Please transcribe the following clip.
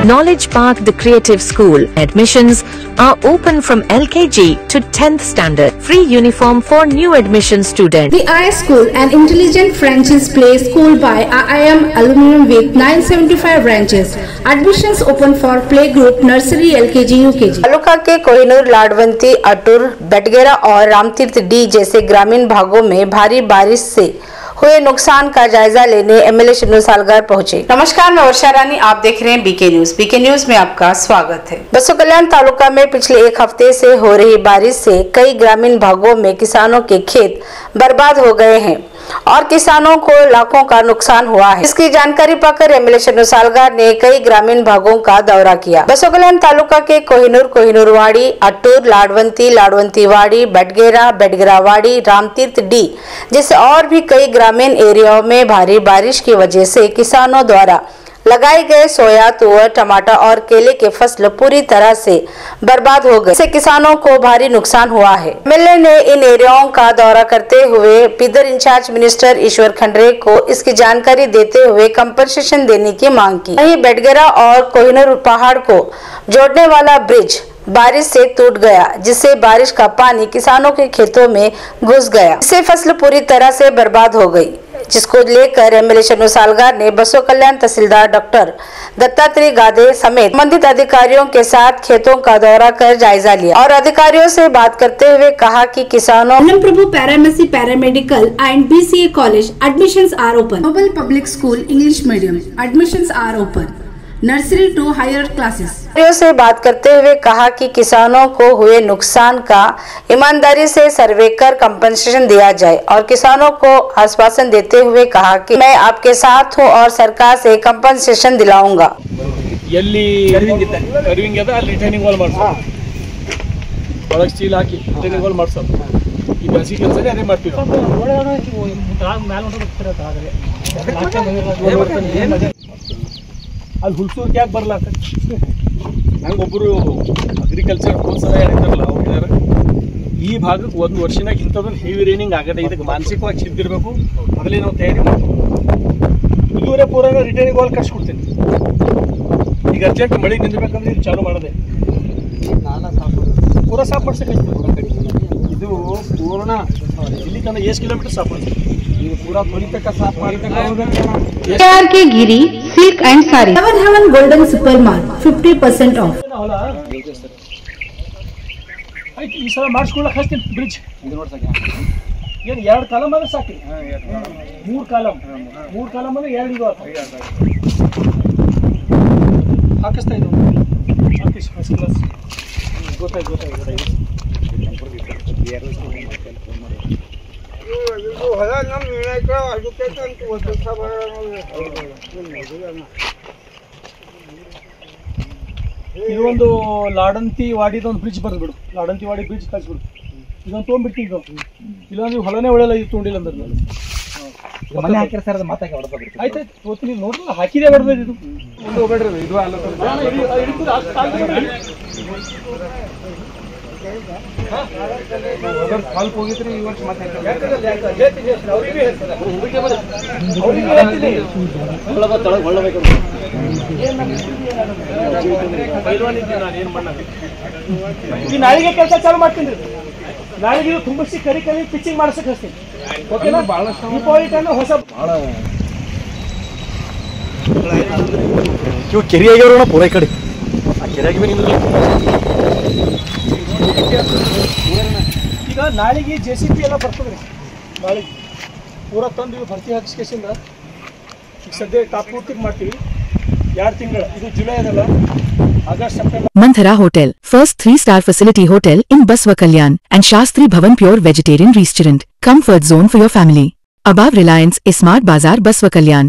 Knowledge Park, the Creative School. Admissions are open from LKG to 10th standard. Free uniform for new admission students. The IS School, an intelligent franchise play school by IIM alumni with 975 branches. Admissions open for playgroup, nursery, LKG, UKG. Taluka के कोहिनूर, लाडवंती, अटूर, बेटगेरा और Ramtirth D जैसे ग्रामीण भागों में भारी बारिश से हुए नुकसान का जायजा लेने एमएलए शन्नू सालगार पहुंचे। नमस्कार, मैं वर्षा रानी, आप देख रहे हैं बीके न्यूज। बीके न्यूज में आपका स्वागत है। बसो कल्याण तालुका में पिछले एक हफ्ते से हो रही बारिश से कई ग्रामीण भागों में किसानों के खेत बर्बाद हो गए हैं और किसानों को लाखों का नुकसान हुआ है। इसकी जानकारी पाकर एमएलए शन्नू सालगार ने कई ग्रामीण भागों का दौरा किया। बसो कल्याण तालुका के कोहिनूर, कोहिनूरवाड़ी, अटूर, लाडवंती, लाडवंतीवाड़ी, बेटगेरा, बेटगेरावाड़ी, रामतीर्थ डी जैसे और भी कई ग्रामीण एरियाओं में भारी बारिश की वजह से किसानों द्वारा लगाए गए सोया, तुअर, टमाटर और केले के फसल पूरी तरह से बर्बाद हो गए। इससे किसानों को भारी नुकसान हुआ है। एमएलए ने इन एरियाओं का दौरा करते हुए पिदर इंचार्ज मिनिस्टर ईश्वर खंडरे को इसकी जानकारी देते हुए कंपनसेशन देने की मांग की। वहीं बेटगेरा और कोहिनूर पहाड़ को जोड़ने वाला ब्रिज बारिश से टूट गया, जिससे बारिश का पानी किसानों के खेतों में घुस गया। इससे फसल पूरी तरह से बर्बाद हो गई, जिसको लेकर एमएलए शन्नू सालगार ने बसो कल्याण तहसीलदार डॉक्टर दत्तात्रेय गादे समेत संबंधित अधिकारियों के साथ खेतों का दौरा कर जायजा लिया और अधिकारियों से बात करते हुए कहा कि किसानों Prabhu pharmacy paramedical and BCA college admissions are open. Noble public school English medium admissions are open. Nursery to higher classes से बात करते हुए कहा कि किसानों को हुए नुकसान का ईमानदारी से सर्वे कर कंपनसेशन दिया जाए और किसानों को आश्वासन देते हुए कहा कि मैं आपके साथ हूं और सरकार से कंपनसेशन दिलाऊंगा। ಅಲ್ಲಿ ಹುಲ್ಸೂರ್ಗೆ ಯಾಕೆ ಬರ್ಲಾಕ ನಂಗೆ ಒಬ್ಬರು ಅಗ್ರಿಕಲ್ಚರ್ ಕೋರ್ಸ್ ಹೇಳಿದಾರಲ್ಲ ಅವ್ರು ಹೇಳಿದಾರೆ ಈ ಭಾಗಕ್ಕೆ ಒಂದು ವರ್ಷನಾಗ ಇಂಥದ್ದೊಂದು ಹೆವಿ ರೈನಿಂಗ್ ಆಗದೆ, ಇದಕ್ಕೆ ಮಾನಸಿಕವಾಗಿ ಸಿದ್ಧಿರಬೇಕು, ಮೊದಲೇ ನಾವು ತಯಾರಿ ಮಾಡ್ತೀವಿ। ಇದುವರೆ ಪೂರ ರಿಟರ್ನಿಂಗ್ ವಾಲ್ ಕಳ್ಸಿಕೊಡ್ತೀನಿ। ಈಗ ಅರ್ಜೆಂಟ್ ಮಳೆ ನಿಂದಿರ್ಬೇಕಂದ್ರೆ ಇದು ಚಾಲು ಮಾಡದೆ ಪೂರ ಸಾಫ್ ಮಾಡ್ಸಕ್ಕೆ ಇದು ಪೂರ್ಣ ಇಲ್ಲಿ ತನಕ ಎಷ್ಟು ಕಿಲೋಮೀಟರ್ ಸಾಫ್ ಮಾಡ್ತೀವಿ, ಇದು ಪೂರಾ ಥೋड़ी तक साफ तैयार के Giri silk and sari haven golden super mart 50% off. ಆಯ್ತು, ಈ ಸಲ ಮಾಡಿಸ್ಕೊಳ್ಳಕ್ಕೆ ಹಚ್ತೀನಿ ಬ್ರಿಡ್ಜ್। ಇದು ನೋಡ್ಸಕ್ಕೆ ಏನು 2 ಕಾಲಮ್ ಅಂದ್ರೆ ಸಾಕು, 3 ಕಾಲಮ್ ಅಂದ್ರೆ 2 ಇದು ಹಾಕಿಸ್ತಾ ಇದ್ದು ಹಾಕಿಸ್ ಫಸ್ಟ್ ಕ್ಲಾಸ್ ಗೊತ್ತಾಯ್ತು। ಇದೊಂದು ಲಾಡಂತಿ ವಾಡಿದೊಂದು ಬ್ರಿಡ್ಜ್ ಬರ್ದ್ಬಿಡು, ಲಾಡಂತಿ ವಾಡಿ ಬ್ರಿಡ್ಜ್ ಕಳ್ಸಿಬಿಡು, ಇದೊಂದು ತೊಗೊಂಡ್ಬಿಡ್ತೀವಿ। ಇದು ಇಲ್ಲಾಂದ್ರೆ ಹೊಲನೇ ಒಳ್ಳೆಲ್ಲ ಇದು ತೊಗೊಂಡಿಲ್ಲ ಅಂದ್ರೆ ಆಯ್ತಾಯ್ತು ತೋತೀನಿ ನೋಡ್ರಲ್ಲ, ಹಾಕಿದೆ ಹೊಡೆದ ಇದು ಒಂದು ಹೋಗ್ಬೇಡ್ರಿ ಇದು ಅಲ್ಲ ಸ್ವಲ್ಪ ಹೋಗಿದ್ರಿ ಈ ವರ್ಷ ಮತ್ತೆ ಈ ನಾಳೆಗೆ ಕೆಲಸ ಚಾಲು ಮಾಡ್ತೀನಿ। ನಾಳೆಗೆ ಇದು ತುಂಬಿಸಿ ಕರಿ ಪಿಚ್ಚಿಂಗ್ ಮಾಡ್ಸಕ್ಕೆ ಹಚ್ತೀನಿ, ಓಕೆನಾ? ದೀಪಾವಳಿ ಟೈಮ್ ಹೊಸ ಕೆರೆ ಆಗ್ಯಾವ್ರಣ ಪೂರ ಈ ಕಡೆ ಆ ಕೆರೆಯಾಗಿ ಈಗ ನಾಳೆಗೆ JCB ಎಲ್ಲ ಬರ್ತದ್ರಿ, ನಾಳೆಗೆ ಪೂರ ತಂದು ಭರ್ತಿ ಹಚ್ಚಿಸಿಂದ ಈಗ ಸದ್ಯ ಟಾಪ್ ಪೂರ್ತಿಗೆ ಮಾಡ್ತೀವಿ 2 ತಿಂಗಳು, ಇದು ಜುಲೈ ಅದಲ್ಲ, August September. Manthara Hotel, first 3-star facility hotel in Baswa Kalyan and Shastri Bhavan Pure Vegetarian Restaurant. Comfort zone for your family. Above Reliance Smart Bazaar, Baswa Kalyan.